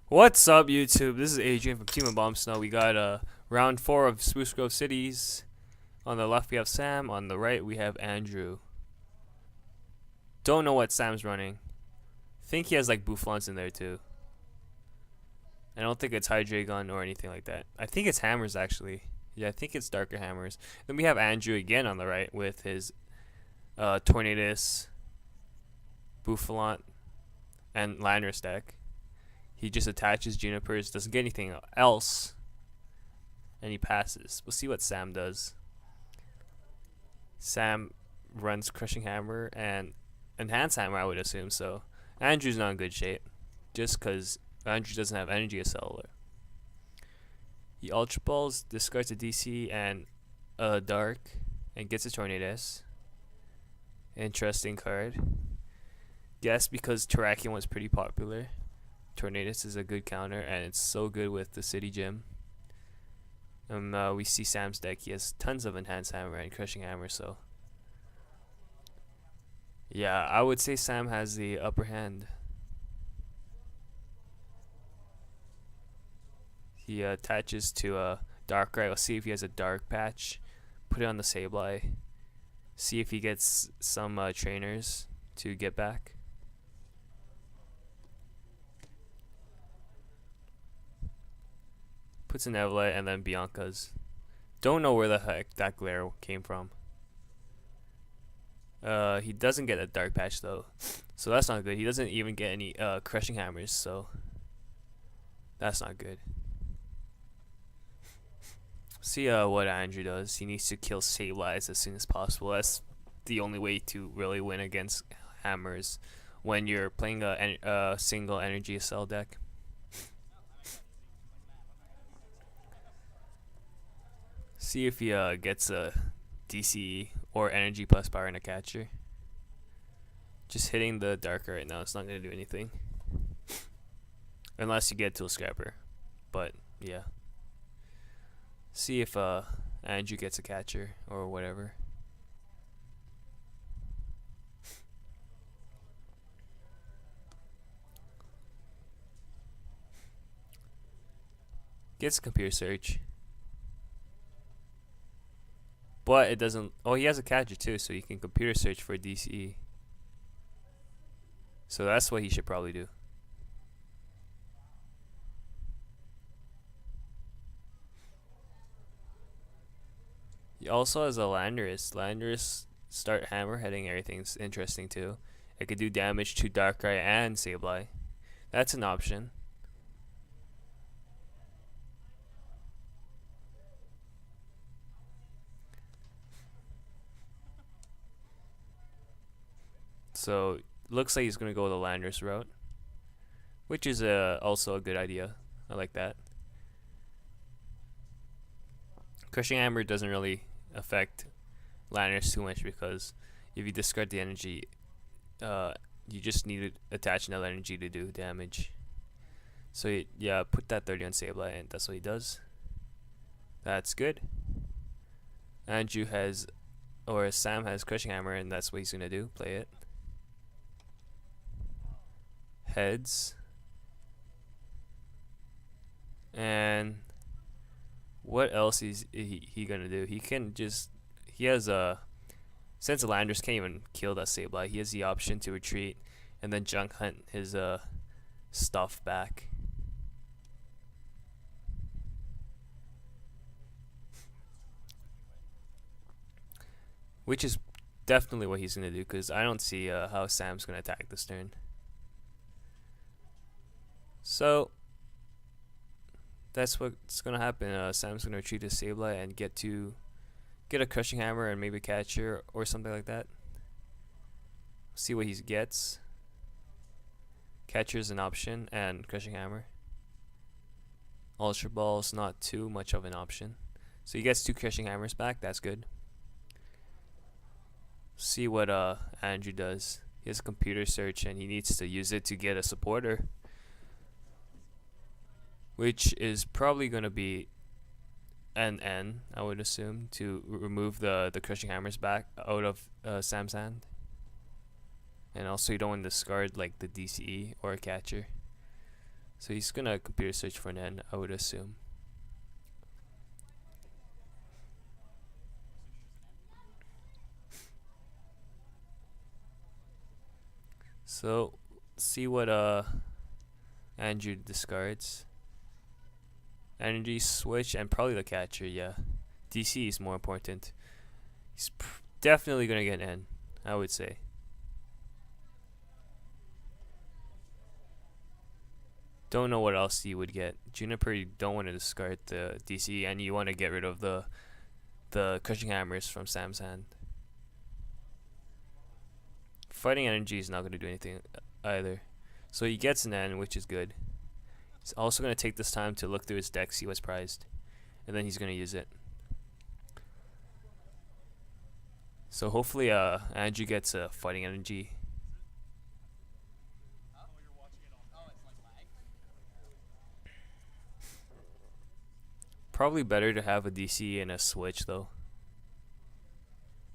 What's up, YouTube? This is Adrian from Team of Bomb Snow. We got round 4 of Spruce Grove Cities. On the left we have Sam, on the right we have Andrew. Don't know what Sam's running. Think he has like Bouffulants in there too. I don't think it's Hydreigon or anything like that. I think it's Hammers actually. Yeah, I think it's Darker Hammers. Then we have Andrew again on the right with his Tornadus, Bouffulant, and Landorus deck. He just attaches Junipers, doesn't get anything else, and he passes. We'll see what Sam does. Sam runs Crushing Hammer and Enhance Hammer, I would assume. So Andrew's not in good shape, just because Andrew doesn't have Energy Cellular. He Ultra Balls, discards a DC and a Dark, and gets a Tornadus. Interesting card. Guess because Terrakion was pretty popular. Tornadus is a good counter, and it's so good with the City Gym. We see Sam's deck. He has tons of Enhanced Hammer and Crushing Hammer, so yeah, I would say Sam has the upper hand. He attaches to a Darkrai. We'll see if he has a Dark Patch. Put it on the Sableye. See if he gets some trainers to get back. Puts an Evelite and then Bianca's. Don't know where the heck that glare came from. He doesn't get a Dark Patch though, so that's not good. He doesn't even get any Crushing Hammers, so that's not good. See what Andrew does. He needs to kill Sableye as soon as possible. That's the only way to really win against Hammers when you're playing a single Energy Cell deck. See if he gets a DC or Energy plus Power in a catcher. Just hitting the Darker right now, it's not going to do anything. Unless you get to a Scrapper. But, yeah. See if Andrew gets a catcher or whatever. Gets a Computer Search. But it doesn't. Oh, he has a catcher too, so he can computer search for DCE. So that's what he should probably do. He also has a Landorus. Landorus start hammer heading everything's interesting too. It could do damage to Darkrai and Sableye. That's an option. So looks like he's gonna go the Landorus route, which is also a good idea. I like that. Crushing Hammer doesn't really affect Landorus too much because if you discard the energy, you just need to attach another energy to do damage. So yeah, put that 30 on Sableye, and that's what he does. That's good. Andrew has, or Sam has Crushing Hammer, and that's what he's gonna do. Play it. Heads. And what else is he gonna do? He can just, he has a, since the Landorus can't even kill that Sableye, he has the option to retreat and then junk hunt his stuff back. Which is definitely what he's gonna do, because I don't see how Sam's gonna attack this turn. So that's what's gonna happen. Sam's gonna retreat his Sableye and get a Crushing Hammer and maybe catcher or something like that. See what he gets. Catcher's an option and Crushing Hammer. Ultra Ball's not too much of an option. So he gets 2 Crushing Hammers back. That's good. See what Andrew does. He has a computer search and he needs to use it to get a supporter, which is probably going to be an N, I would assume, to remove the Crushing Hammers back out of Sam's hand. And also you don't want to discard like the DCE or a catcher. So he's gonna computer search for an end, I would assume. So see what Andrew discards. Energy switch and probably the catcher. Yeah, DC is more important. He's definitely gonna get an N, I would say. Don't know what else you would get. Juniper, you don't want to discard the DC, and you want to get rid of the crushing hammers from Sam's hand. Fighting energy is not going to do anything either. So he gets an N, which is good. He's also going to take this time to look through his deck, see what's prized, and then he's going to use it. So hopefully Andrew gets a fighting energy. Probably better to have a DC and a switch though,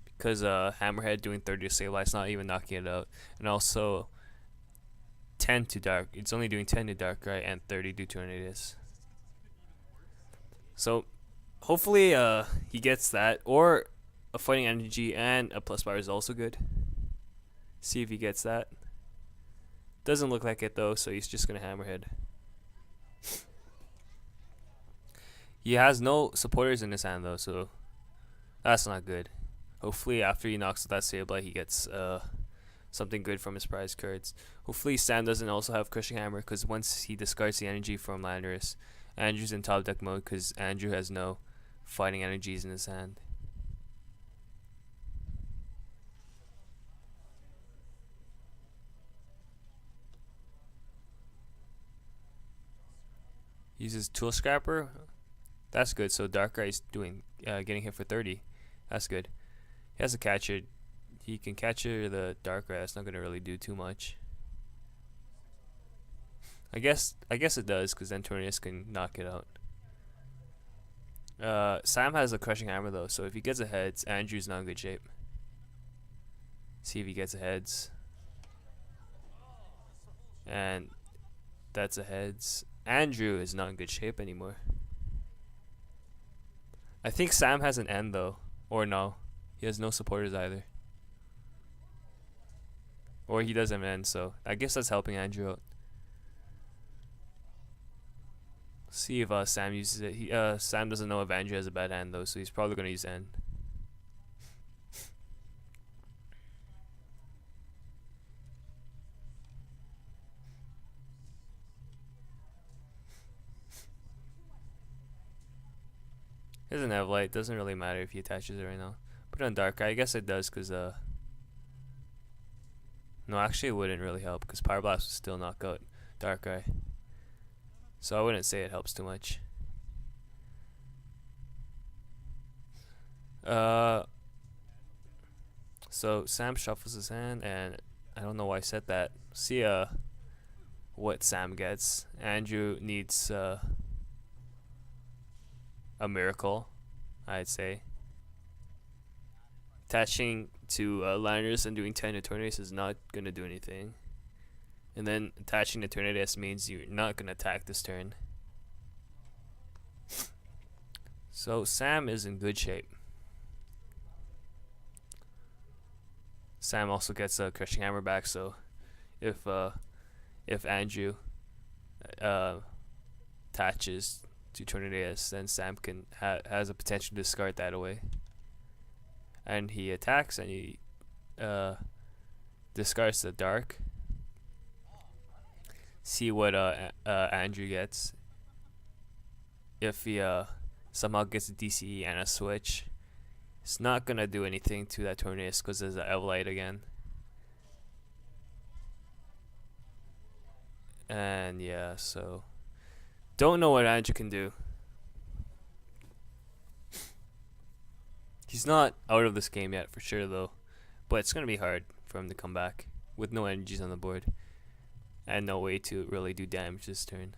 because Hammerhead doing 30 to stabilize, not even knocking it out, and also 10 to dark. It's only doing 10 to dark, right, and 30 to Tornadus. So hopefully he gets that, or a fighting energy and a plus bar is also good. See if he gets that. Doesn't look like it though, so he's just gonna Hammerhead. He has no supporters in his hand though, so that's not good. Hopefully after he knocks out that Sableye, he gets something good from his prize cards. Hopefully Sam doesn't also have Crushing Hammer, because once he discards the energy from Landorus, Andrew's in top deck mode because Andrew has no fighting energies in his hand. Uses Tool Scrapper. That's good. So Darkrai's doing getting hit for 30. That's good. He has a catcher. He can catcher the Darkrai. That's not gonna really do too much. I guess it does, because then Tornadus can knock it out. Sam has a Crushing Hammer though, so if he gets a heads, Andrew's not in good shape. See if he gets a heads. And that's a heads. Andrew is not in good shape anymore. I think Sam has an N though, or no, he has no supporters either. Or he does have an N, so I guess that's helping Andrew out. See if Sam uses it. Sam doesn't know if Andrew has a bad hand though, so he's probably gonna use N. He doesn't have light. Doesn't really matter if he attaches it right now. Put it on Dark Eye. I guess it does, because no, actually it wouldn't really help, because Power Blast would still knock out Dark Eye. So I wouldn't say it helps too much. So Sam shuffles his hand, and I don't know why I said that. See what Sam gets. Andrew needs a miracle, I'd say. Attaching to Landorus and doing 10 to Tornadus is not gonna do anything. And then attaching to Tornadus means you're not gonna attack this turn. So Sam is in good shape. Sam also gets a Crushing Hammer back, so if Andrew attaches to Tornadus, then Sam can has a potential to discard that away. And he attacks, and he discards the Dark. See what Andrew gets. If he somehow gets a DCE and a switch, it's not gonna do anything to that Tornadus because there's an Evelite again. And yeah, so don't know what Andrew can do. He's not out of this game yet for sure though, but it's gonna be hard for him to come back with no energies on the board and no way to really do damage this turn.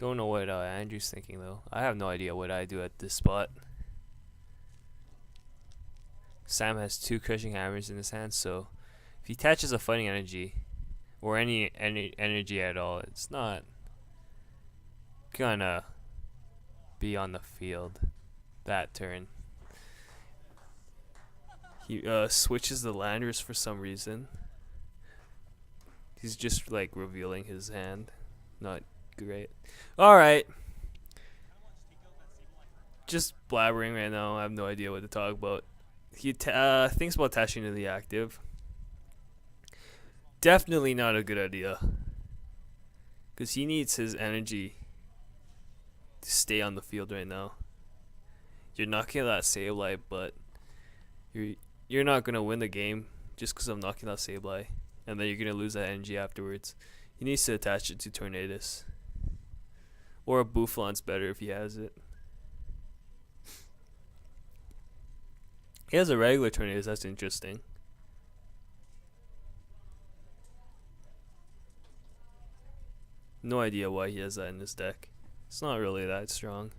Don't know what Andrew's thinking though. I have no idea what I do at this spot. Sam has 2 crushing hammers in his hand, so if he attaches a fighting energy or any energy at all, it's not gonna be on the field that turn. He switches the Landorus for some reason. He's just like revealing his hand. Not great. Alright. Just blabbering right now. I have no idea what to talk about. He thinks about attaching to the active. Definitely not a good idea. Because he needs his energy to stay on the field right now. You're knocking out that Sableye, but you're not going to win the game just because I'm knocking out Sableye. And then you're going to lose that energy afterwards. He needs to attach it to Tornadus. Or a Bouffulant's better if he has it. He has a regular Tornadus, that's interesting. No idea why he has that in his deck. It's not really that strong.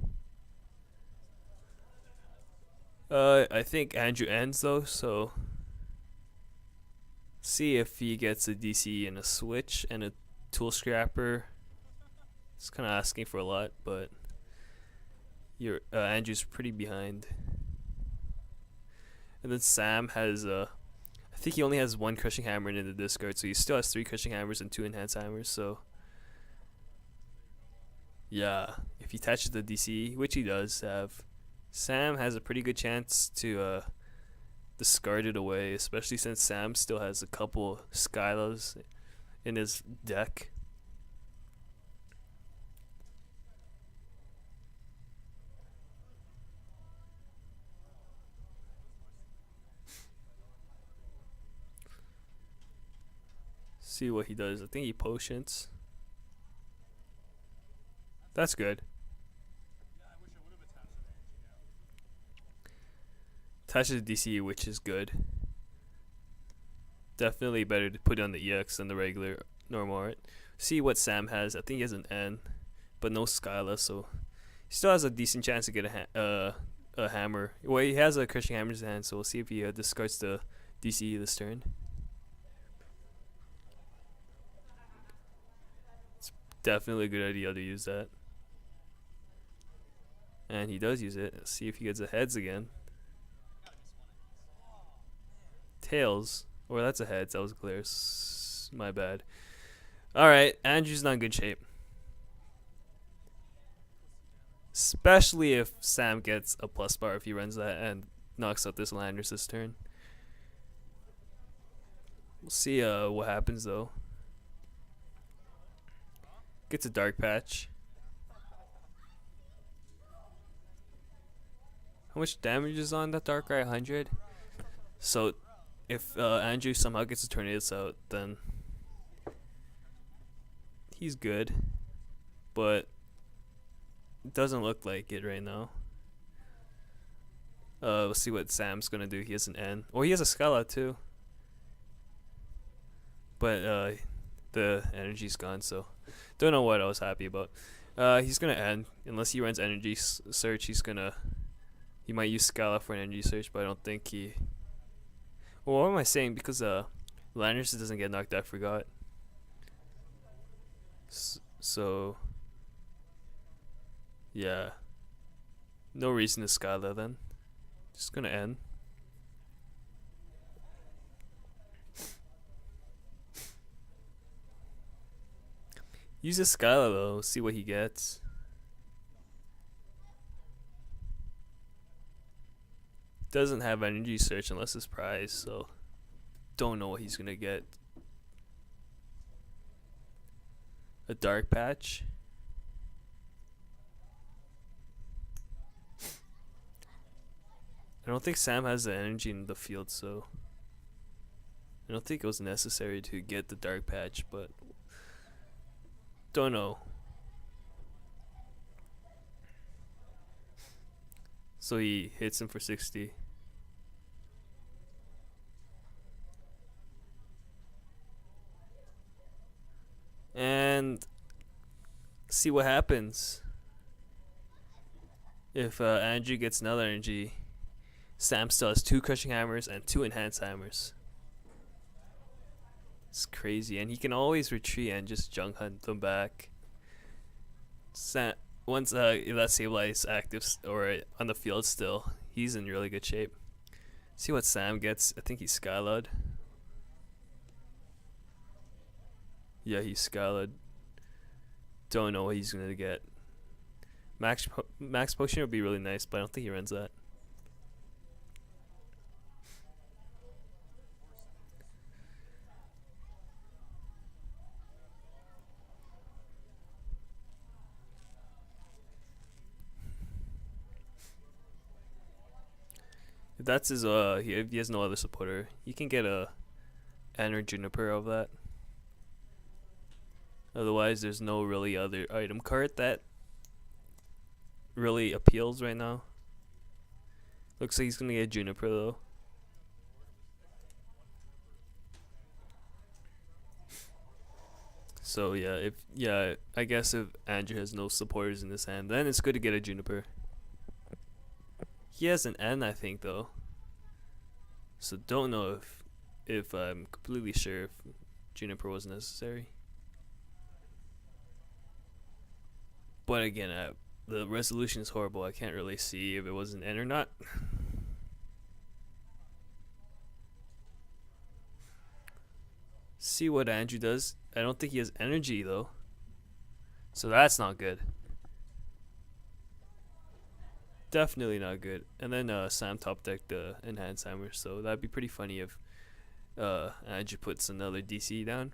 I think Andrew ends though, so see if he gets a DC and a switch and a tool scrapper. It's kind of asking for a lot, but Andrew's pretty behind. And then Sam has I think he only has 1 crushing hammer in the discard, so he still has 3 crushing hammers and 2 enhanced hammers. So yeah, if he attaches the DC, which he does have, Sam has a pretty good chance to discard it away, especially since Sam still has a couple Skylas in his deck. See what he does. I think he potions. That's good. Attaches DC, which is good. Definitely better to put on the EX than the regular normal art. See what Sam has. I think he has an N, but no Skyla, so he still has a decent chance to get a hammer. Well, he has a crushing hammer in his hand, so we'll see if he discards the DC this turn. It's definitely a good idea to use that. And he does use it. Let's see if he gets a heads again. Tails. Or that's a heads. That was clear. My bad. Alright, Andrew's not in good shape. Especially if Sam gets a plus bar if he runs that and knocks out this Landorus this turn. We'll see what happens though. Gets a dark patch. How much damage is on that Darkrai? 100. So if Andrew somehow gets a Tornadus out, then he's good. But it doesn't look like it right now. We'll see what Sam's gonna do. He has an N. Oh, he has a Scala too. But the energy's gone, so don't know what I was happy about. He's gonna end unless he runs energy search. He might use Scala for an energy search, but I don't think he. Well, what am I saying? Because Landorus doesn't get knocked out. I forgot. So yeah, no reason to Scala then. Just gonna end. Use a Scala though, see what he gets. Doesn't have energy search unless it's prize, so don't know what he's gonna get. A dark patch. I don't think Sam has the energy in the field, so I don't think it was necessary to get the dark patch, but don't know. So he hits him for 60. And See what happens. If Andrew gets another energy, Sam still has 2 crushing hammers and 2 enhanced hammers. It's crazy, and he can always retreat and just junk hunt them back. Once that Sableye is active or on the field still, he's in really good shape. See what Sam gets. I think he's Skylud. Yeah, he's Skylud. Don't know what he's gonna get. Max Potion would be really nice, but I don't think he runs that. If that's his if he has no other supporter, you can get a Ender Juniper of that. Otherwise, there's no really other item card that really appeals right now. Looks like he's gonna get Juniper though. So yeah, I guess if Andrew has no supporters in his hand, then it's good to get a Juniper. He has an N, I think, though. So don't know if I'm completely sure if Juniper was necessary. But again, the resolution is horrible. I can't really see if it was an N or not. See what Andrew does. I don't think he has energy though, so that's not good. Definitely not good. And then Sam top decked the enhanced hammer, so that'd be pretty funny if Andrew puts another DC down.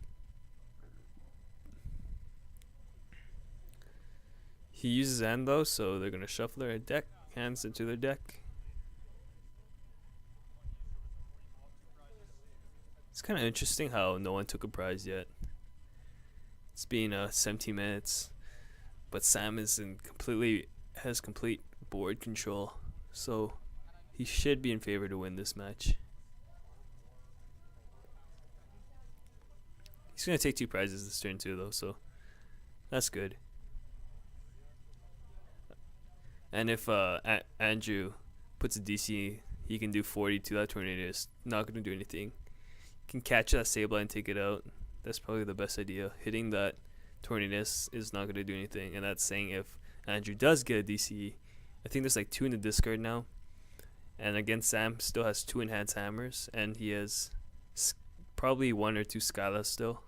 He uses N though, so they're gonna shuffle their deck, hands into their deck. It's kind of interesting how no one took a prize yet. It's been 17 minutes, but Sam has complete board control, so he should be in favor to win this match. He's gonna take 2 prizes this turn too, though, so that's good. And if Andrew puts a DC, he can do 40 to that Tornadus. Not gonna do anything. He can catch that Sableye and take it out. That's probably the best idea. Hitting that Tornadus is not gonna do anything, and that's saying if Andrew does get a DC. I think there's like 2 in the discard now, and again Sam still has 2 enhanced hammers, and he has probably 1 or 2 Skylas still.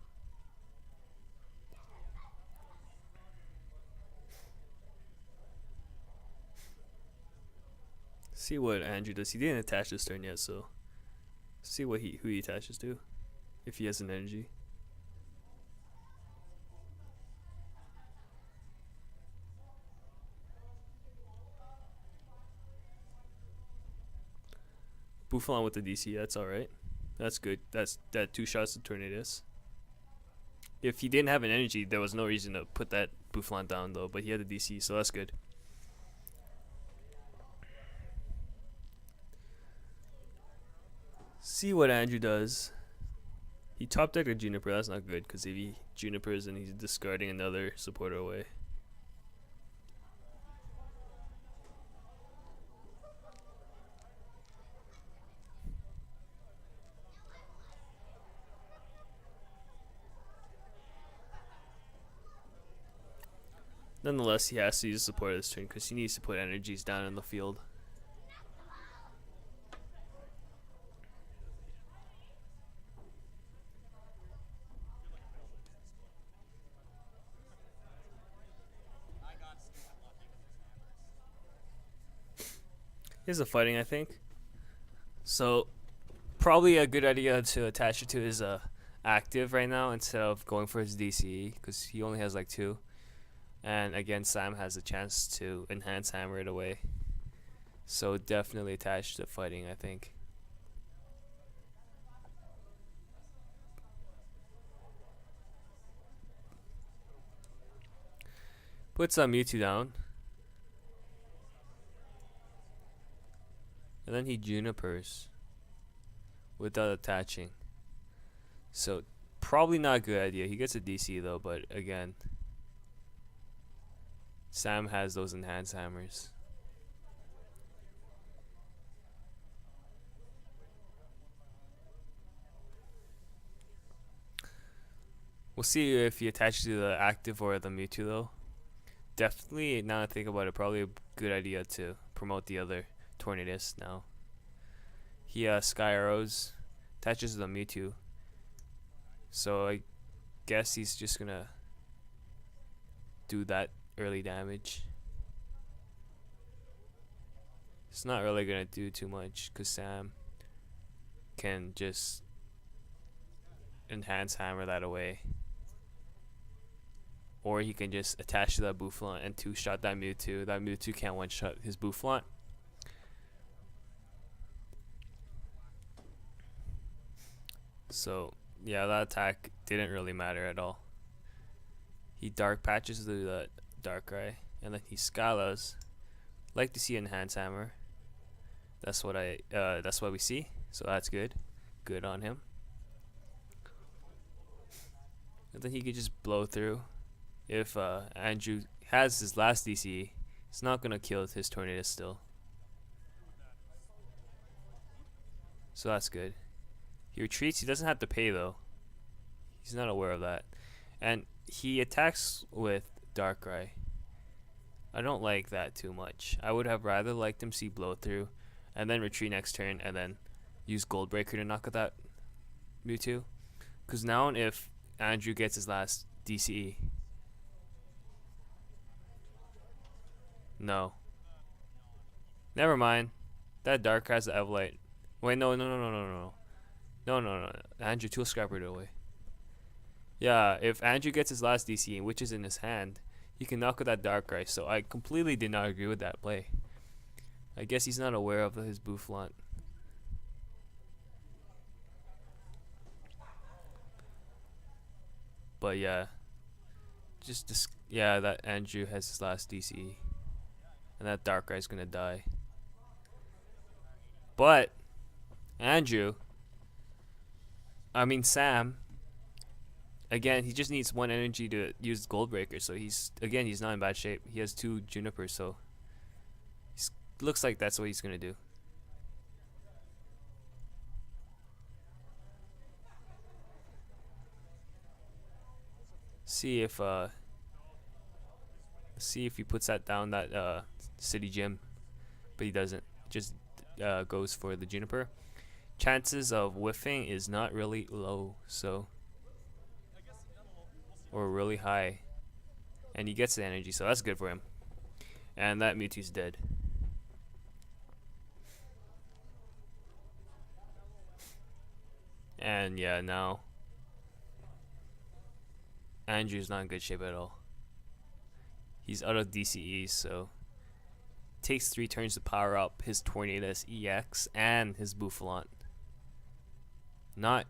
See what Andrew does. He didn't attach this turn yet, so see what who he attaches to, if he has an energy. Bouffulant with the DC, that's alright. That's good. That 2 shots to Tornadus. If he didn't have an energy, there was no reason to put that Bouffulant down though, but he had the DC, so that's good. See what Andrew does. He top decked a Juniper, that's not good, because if he Junipers and he's discarding another supporter away. Nonetheless, he has to use support this turn because he needs to put energies down in the field. Here's a fighting, I think. So, probably a good idea to attach it to his active right now instead of going for his DCE because he only has like 2. And again, Sam has a chance to enhance hammer it away. So definitely attached to fighting, I think. Puts Mewtwo down. And then he Junipers without attaching. So probably not a good idea. He gets a DC though, but again, Sam has those enhanced hammers. We'll see if he attaches to the active or the Mewtwo though. Definitely, now that I think about it, probably a good idea to promote the other Tornadus now. He Sky Arrows, attaches to the Mewtwo. So I guess he's just gonna do that early damage. It's not really gonna do too much because Sam can just enhance hammer that away. Or he can just attach to that Bouffulant and two-shot that Mewtwo. That Mewtwo can't one-shot his Bouffulant. So, yeah, that attack didn't really matter at all. He Dark Patches through the Darkrai, and then he Scalas. Like to see Enhance Hammer. That's what we see. So that's good. Good on him. And then he could just blow through. If Andrew has his last DCE, it's not gonna kill his Tornadus still. So that's good. He retreats. He doesn't have to pay though. He's not aware of that. And he attacks with Darkrai. I don't like that too much. I would have rather liked him see blow through and then retreat next turn and then use Gold Breaker to knock out that Mewtwo. Because now if Andrew gets his last DCE. No. Never mind. That Dark has the Evolite. Wait, no. No. Andrew Tool Scrapper it away. Yeah, if Andrew gets his last DC, which is in his hand, he can knock out that Darkrai. So I completely did not agree with that play. I guess he's not aware of his Bouffulant. But yeah, yeah, that Andrew has his last DC, and that Darkrai's gonna die. But Sam. Again, he just needs one energy to use Gold Breaker, so he's not in bad shape. He has 2 Junipers, so looks like that's what he's gonna do. See if he puts that down that city gym, but he doesn't. Just goes for the Juniper. Chances of whiffing is not really low, so or really high, and he gets the energy, so that's good for him. And that Mewtwo's dead. And yeah, now Andrew's not in good shape at all. He's out of DCE, so takes 3 turns to power up his Tornadus EX and his Bouffulant. Not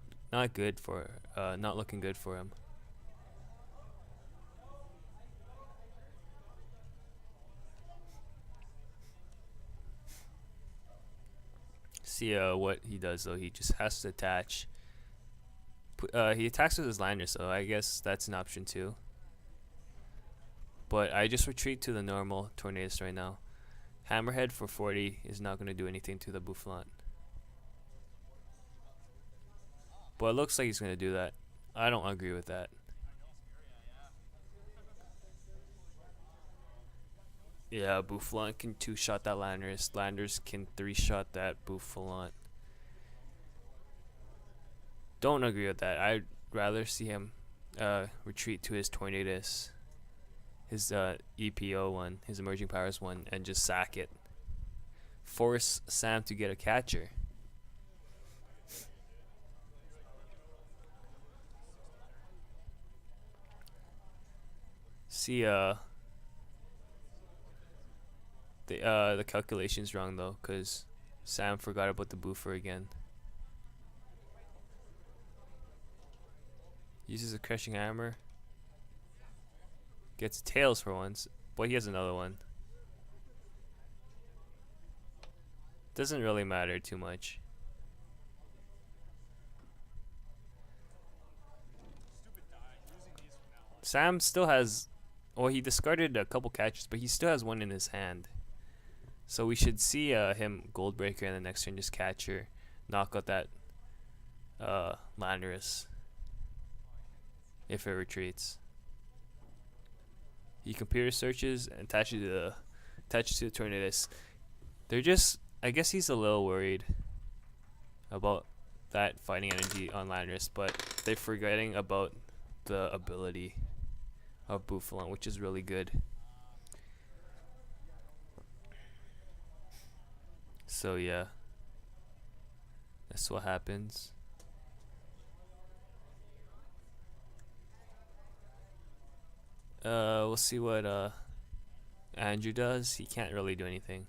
good for not looking good for him. See what he does though. He just has to attach. He attacks with his Landorus, so I guess that's an option too. But I just retreat to the normal Tornadus right now. Hammerhead for 40 is not going to do anything to the Bouffulant. But it looks like he's going to do that. I don't agree with that. Yeah, Bouffulant can 2-shot that Landorus. Landorus can 3-shot that Bouffulant. Don't agree with that. I'd rather see him retreat to his Tornadus, his EPO one, his Emerging Powers one, and just sack it. Force Sam to get a catcher. See, the calculation's wrong though, cause Sam forgot about the Boofer again. Uses a Crushing Hammer. Gets Tails for once. Boy, he has another one. Doesn't really matter too much. Sam still has Well, he discarded a couple catches, but he still has one in his hand. So we should see him Gold Breaker in the next turn, just catcher, knock out that Landorus if it retreats. He computer searches and attaches to the Tornadus. They're just, I guess he's a little worried about that fighting energy on Landorus, but they're forgetting about the ability of Bouffulant, which is really good. So yeah, that's what happens. We'll see what Andrew does. He can't really do anything.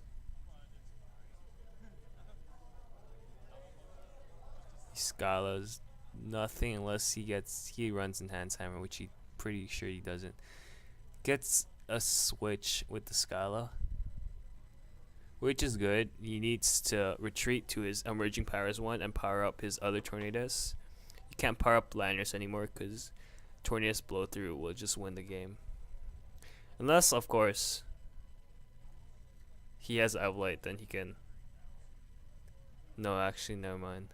He Scalas nothing unless he runs in Hammertime, which he pretty sure he doesn't. Gets a switch with the Scala, which is good. He needs to retreat to his emerging powers one and power up his other Tornadus. He can't power up Landorus anymore because Tornadus blow through will just win the game. Unless, of course, he has Evlight, then he can. No, actually, never mind.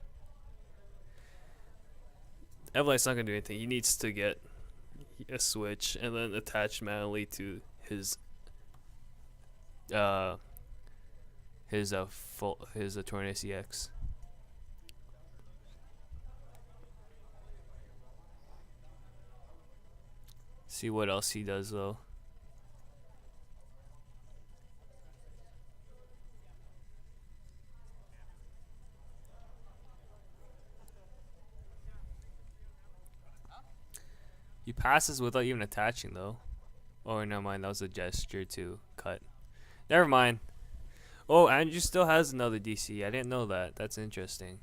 Evlight's not gonna do anything. He needs to get a switch and then attach manually to his Tornadus EX. See what else he does though. He passes without even attaching though. Oh, never mind, that was a gesture to cut. Never mind. Oh, Andrew still has another DC. I didn't know that. That's interesting.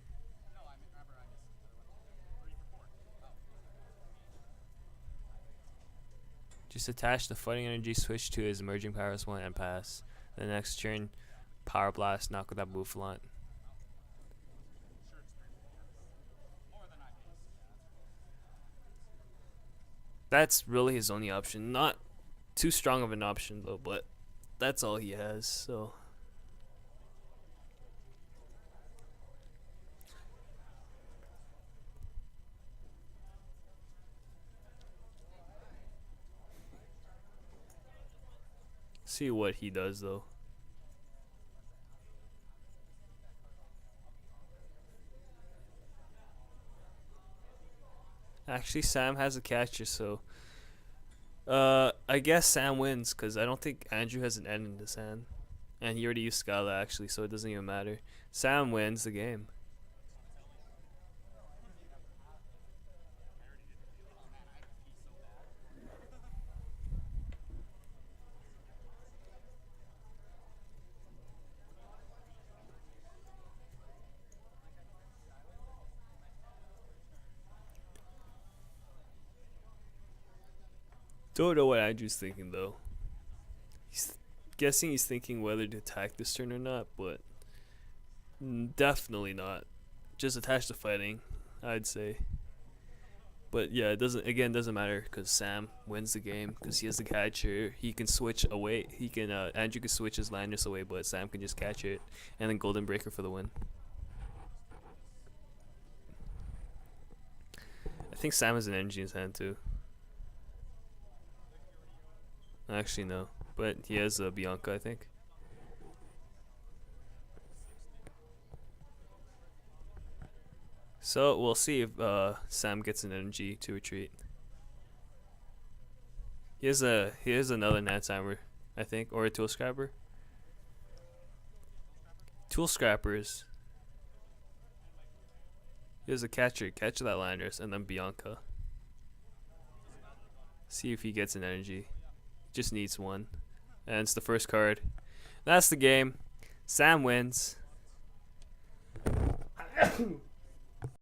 Just attach the fighting energy switch to his emerging powers one and pass. The next turn, power blast, knock with that Bouffulant. That's really his only option. Not too strong of an option though, but that's all he has. So see what he does though. Actually, Sam has a catcher, so I guess Sam wins because I don't think Andrew has an end in this hand, and he already used Scala actually, so it doesn't even matter. Sam wins the game. Don't know what Andrew's thinking though. Guessing he's thinking whether to attack this turn or not, but definitely not. Just attach the fighting, I'd say. But yeah, it doesn't matter because Sam wins the game because he has the catcher. He can switch away. Andrew can switch his Landorus away, but Sam can just catch it and then Golden Breaker for the win. I think Sam has an energy in his hand too. Actually, no. But he has a Bianca, I think. So we'll see if Sam gets an energy to retreat. He has another Nat-Timer, I think, or a Tool Scrapper. Tool Scrappers. He has a catcher. Catch that Landorus, and then Bianca. See if he gets an energy. Just needs one. And it's the first card. That's the game. Sam wins.